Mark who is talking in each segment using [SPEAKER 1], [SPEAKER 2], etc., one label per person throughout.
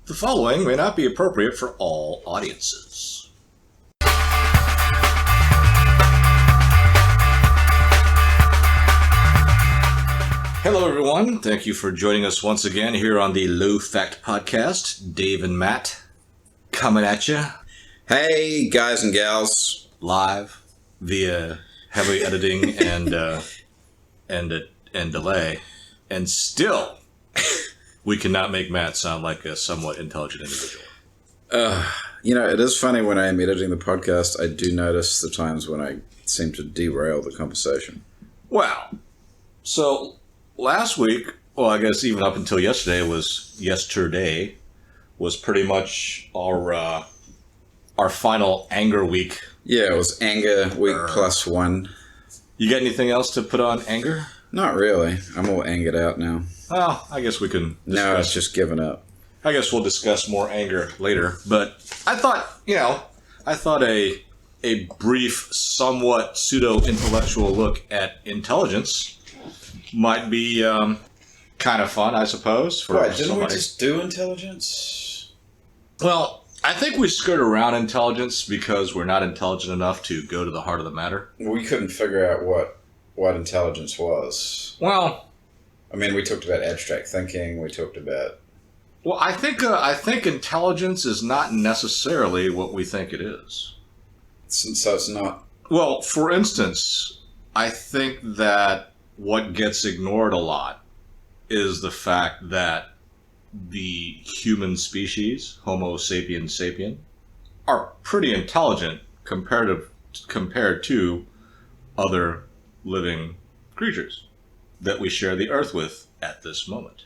[SPEAKER 1] The following may not be appropriate for all audiences. Hello, everyone. Thank you for joining us once again here on the Low Fact Podcast. Dave and Matt coming at you.
[SPEAKER 2] Hey, guys and gals.
[SPEAKER 1] Live via heavy editing and delay. And still, we cannot make Matt sound like a somewhat intelligent individual.
[SPEAKER 2] It is funny when I am editing the podcast, I do notice the times when I seem to derail the conversation.
[SPEAKER 1] Well, so last week, well, I guess even up until yesterday was pretty much our final anger week.
[SPEAKER 2] Yeah, it was anger week plus one.
[SPEAKER 1] You got anything else to put on anger?
[SPEAKER 2] Not really. I'm all angered out now.
[SPEAKER 1] Well, I guess we can discuss.
[SPEAKER 2] No, it's just given up.
[SPEAKER 1] I guess we'll discuss more anger later. But I thought, a brief, somewhat pseudo-intellectual look at intelligence might be kind of fun, I suppose.
[SPEAKER 2] Didn't we just do intelligence?
[SPEAKER 1] Well, I think we skirt around intelligence because we're not intelligent enough to go to the heart of the matter.
[SPEAKER 2] We couldn't figure out what intelligence was.
[SPEAKER 1] Well,
[SPEAKER 2] I mean, we talked about abstract thinking. We talked about...
[SPEAKER 1] Well, I think intelligence is not necessarily what we think it is.
[SPEAKER 2] So it's not...
[SPEAKER 1] Well, for instance, I think that what gets ignored a lot is the fact that the human species, Homo sapiens sapien, are pretty intelligent compared to other living creatures that we share the earth with at this moment.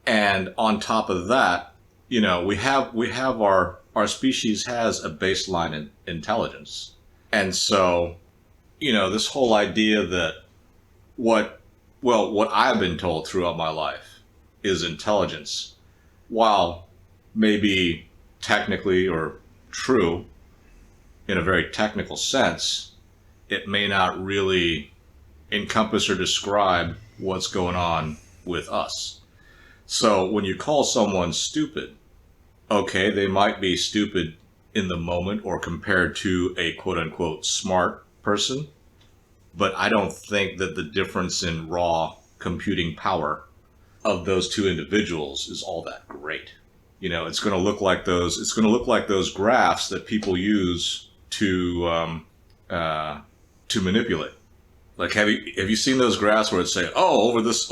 [SPEAKER 1] And on top of that, we have our species has a baseline in intelligence. And so, this whole idea that what I've been told throughout my life is intelligence, while maybe technically or true in a very technical sense, it may not really encompass or describe what's going on with us. So when you call someone stupid, okay, they might be stupid in the moment or compared to a quote-unquote smart person, but I don't think that the difference in raw computing power of those two individuals is all that great. It's going to look like those graphs that people use to manipulate. Like, have you seen those graphs where it say, over this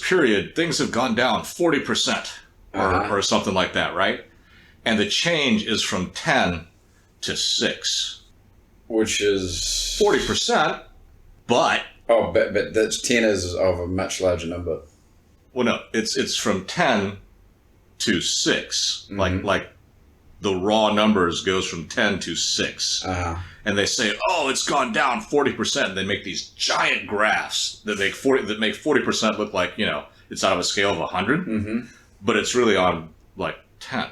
[SPEAKER 1] period, things have gone down 40% or something like that, right? And the change is from 10 to 6.
[SPEAKER 2] Which is...
[SPEAKER 1] 40%, but...
[SPEAKER 2] Oh, but that's 10 is of a much larger number.
[SPEAKER 1] Well, no, it's from 10 to 6. Mm-hmm. Like the raw numbers goes from 10 to 6.
[SPEAKER 2] Uh-huh.
[SPEAKER 1] And they say, it's gone down 40%. They make these giant graphs that make 40% look like, it's out of a scale of 100,
[SPEAKER 2] mm-hmm.
[SPEAKER 1] but it's really on like 10.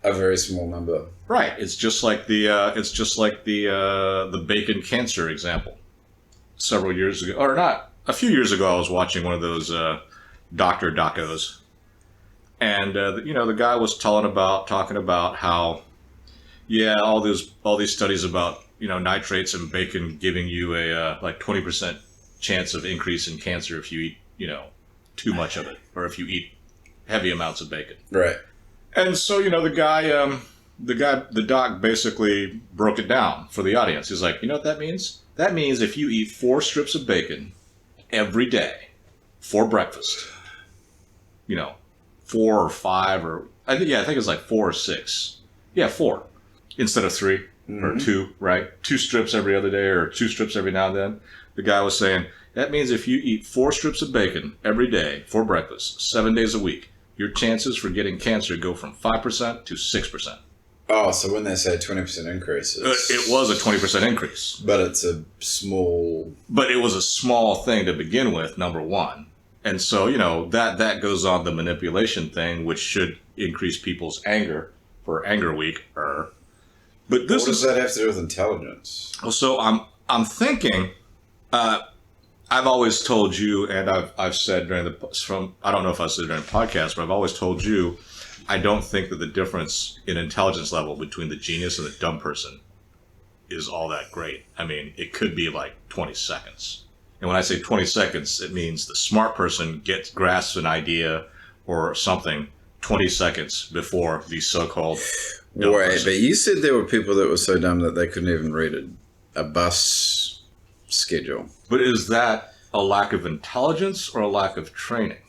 [SPEAKER 2] A very small number.
[SPEAKER 1] Right. It's just like the bacon cancer example. Several years ago, or not, a few years ago, I was watching one of those doctor docos, and the guy was talking about how, all these studies about nitrates and bacon giving you a 20% chance of increase in cancer if you eat too much of it, or if you eat heavy amounts of bacon.
[SPEAKER 2] Right.
[SPEAKER 1] And so the doc basically broke it down for the audience. He's like, you know what that means? That means if you eat 4 strips of bacon every day for breakfast, 4 or 5 or I think it's like 4 or 6. Yeah, 4 instead of 3
[SPEAKER 2] mm-hmm.
[SPEAKER 1] or 2, right? 2 strips every other day or 2 strips every now and then. The guy was saying that means if you eat 4 strips of bacon every day for breakfast, 7 days a week, your chances for getting cancer go from 5% to 6%.
[SPEAKER 2] Oh, so when they say 20% increase...
[SPEAKER 1] It was a 20% increase.
[SPEAKER 2] But it's a small...
[SPEAKER 1] But it was a small thing to begin with, number one. And so, that goes on the manipulation thing, which should increase people's anger for Anger Week. But
[SPEAKER 2] what does that have to do with intelligence?
[SPEAKER 1] So I'm thinking, I've always told you, and I've said I don't know if I said it during the podcast, but I've always told you, I don't think that the difference in intelligence level between the genius and the dumb person is all that great. I mean, it could be like 20 seconds. And when I say 20 seconds, it means the smart person grasps an idea or something 20 seconds before the so-called dumb person.
[SPEAKER 2] But you said there were people that were so dumb that they couldn't even read a bus schedule.
[SPEAKER 1] But is that a lack of intelligence or a lack of training?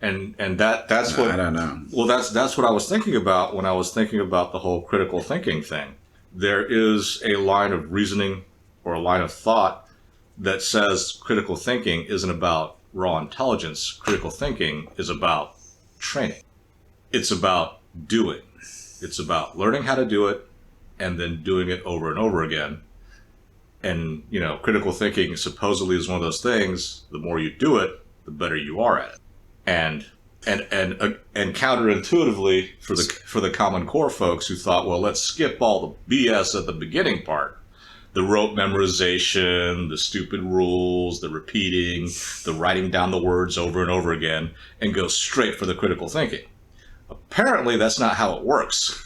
[SPEAKER 1] And that's what
[SPEAKER 2] I don't know.
[SPEAKER 1] Well, that's what I was thinking about when I was thinking about the whole critical thinking thing. There is a line of reasoning or a line of thought that says critical thinking isn't about raw intelligence. Critical thinking is about training. It's about doing. It's about learning how to do it and then doing it over and over again. And, critical thinking supposedly is one of those things. The more you do it, the better you are at it. And counterintuitively for the Common Core folks who thought, well, let's skip all the BS at the beginning part. The rote memorization, the stupid rules, the repeating, the writing down the words over and over again, and go straight for the critical thinking. Apparently, that's not how it works.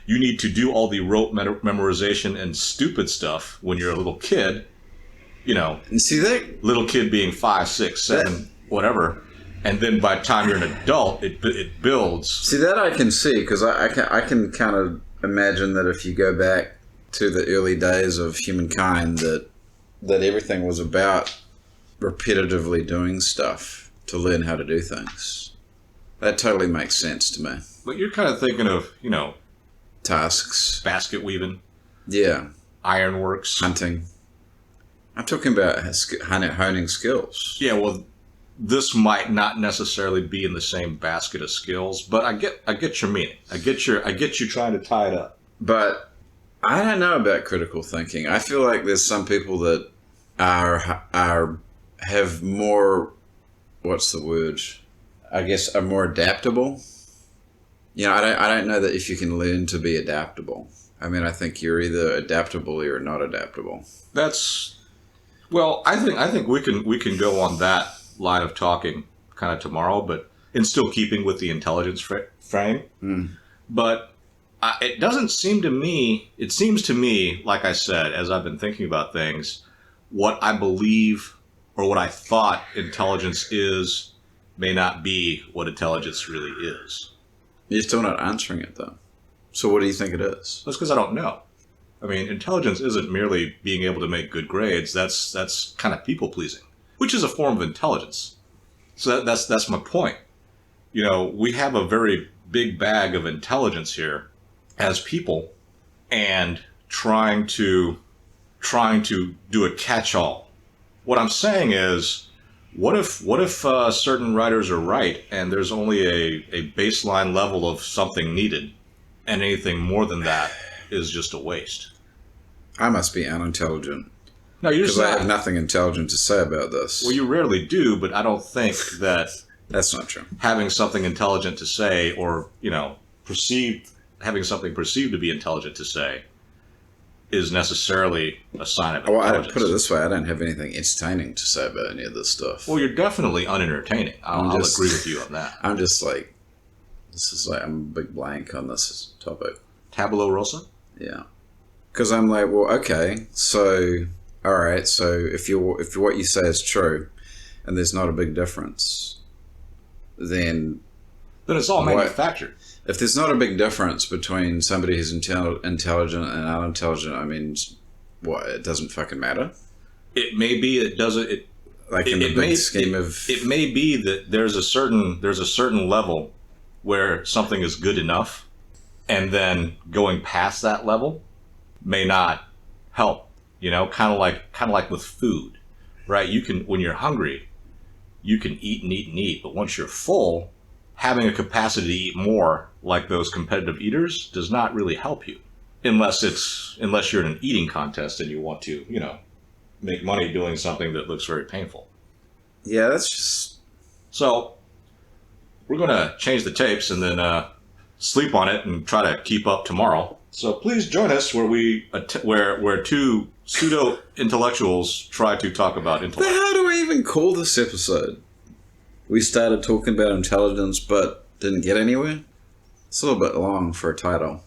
[SPEAKER 1] You need to do all the rote memorization and stupid stuff when you're a little kid,
[SPEAKER 2] And see that
[SPEAKER 1] little kid being 5, 6, 7, whatever. And then by the time you're an adult, it builds.
[SPEAKER 2] See, that I can see, because I can kind of imagine that if you go back to the early days of humankind, that everything was about repetitively doing stuff to learn how to do things. That totally makes sense to me.
[SPEAKER 1] But you're kind of thinking of,
[SPEAKER 2] Tasks.
[SPEAKER 1] basket weaving,
[SPEAKER 2] Yeah.
[SPEAKER 1] ironworks.
[SPEAKER 2] Hunting. I'm talking about honing skills.
[SPEAKER 1] Yeah, well, this might not necessarily be in the same basket of skills, but I get your meaning. I get you trying to tie it up.
[SPEAKER 2] But I don't know about critical thinking. I feel like there's some people that have more, what's the word? I guess are more adaptable. I don't know that if you can learn to be adaptable. I mean, I think you're either adaptable or you're not adaptable.
[SPEAKER 1] I think we can go on that line of talking kind of tomorrow, but in still keeping with the intelligence frame. But it doesn't seem to me, it seems to me, like I said, as I've been thinking about things, what I believe or what I thought intelligence is may not be what intelligence really is.
[SPEAKER 2] You're still not answering it, though. So what do you think it is?
[SPEAKER 1] That's because I don't know. I mean, intelligence isn't merely being able to make good grades. That's kind of people-pleasing, which is a form of intelligence. So that's my point. We have a very big bag of intelligence here as people, and trying to do a catch-all. What I'm saying is, what if certain writers are right and there's only a baseline level of something needed, and anything more than that is just a waste?
[SPEAKER 2] I must be unintelligent.
[SPEAKER 1] No, you're just
[SPEAKER 2] because I have nothing intelligent to say about this.
[SPEAKER 1] Well, you rarely do, but I don't think that
[SPEAKER 2] That's not true.
[SPEAKER 1] having something intelligent to say, or having something perceived to be intelligent to say, is necessarily a sign of intelligence.
[SPEAKER 2] I put it this way: I don't have anything entertaining to say about any of this stuff.
[SPEAKER 1] Well, you're definitely unentertaining. I'll agree with you on that.
[SPEAKER 2] I'm just like, I'm a big blank on this topic.
[SPEAKER 1] Tabula rasa?
[SPEAKER 2] Yeah, because I'm like, well, okay, so all right, so if what you say is true, and there's not a big difference, then
[SPEAKER 1] it's all manufactured.
[SPEAKER 2] If there's not a big difference between somebody who's intelligent and unintelligent, I mean, what? It doesn't fucking matter.
[SPEAKER 1] It may be. It doesn't. It
[SPEAKER 2] in the big scheme of.
[SPEAKER 1] It may be that there's a certain level where something is good enough, and then going past that level may not help. Kind of like with food, right? When you're hungry, you can eat and eat and eat, but once you're full, having a capacity to eat more, like those competitive eaters, does not really help you, unless you're in an eating contest and you want to, make money doing something that looks very painful.
[SPEAKER 2] Yeah, that's just.
[SPEAKER 1] So we're going to change the tapes and then sleep on it and try to keep up tomorrow. So please join us where two pseudo-intellectuals try to talk about intellect.
[SPEAKER 2] But how do we we even call this episode? We started talking about intelligence, but didn't get anywhere. It's a little bit long for a title.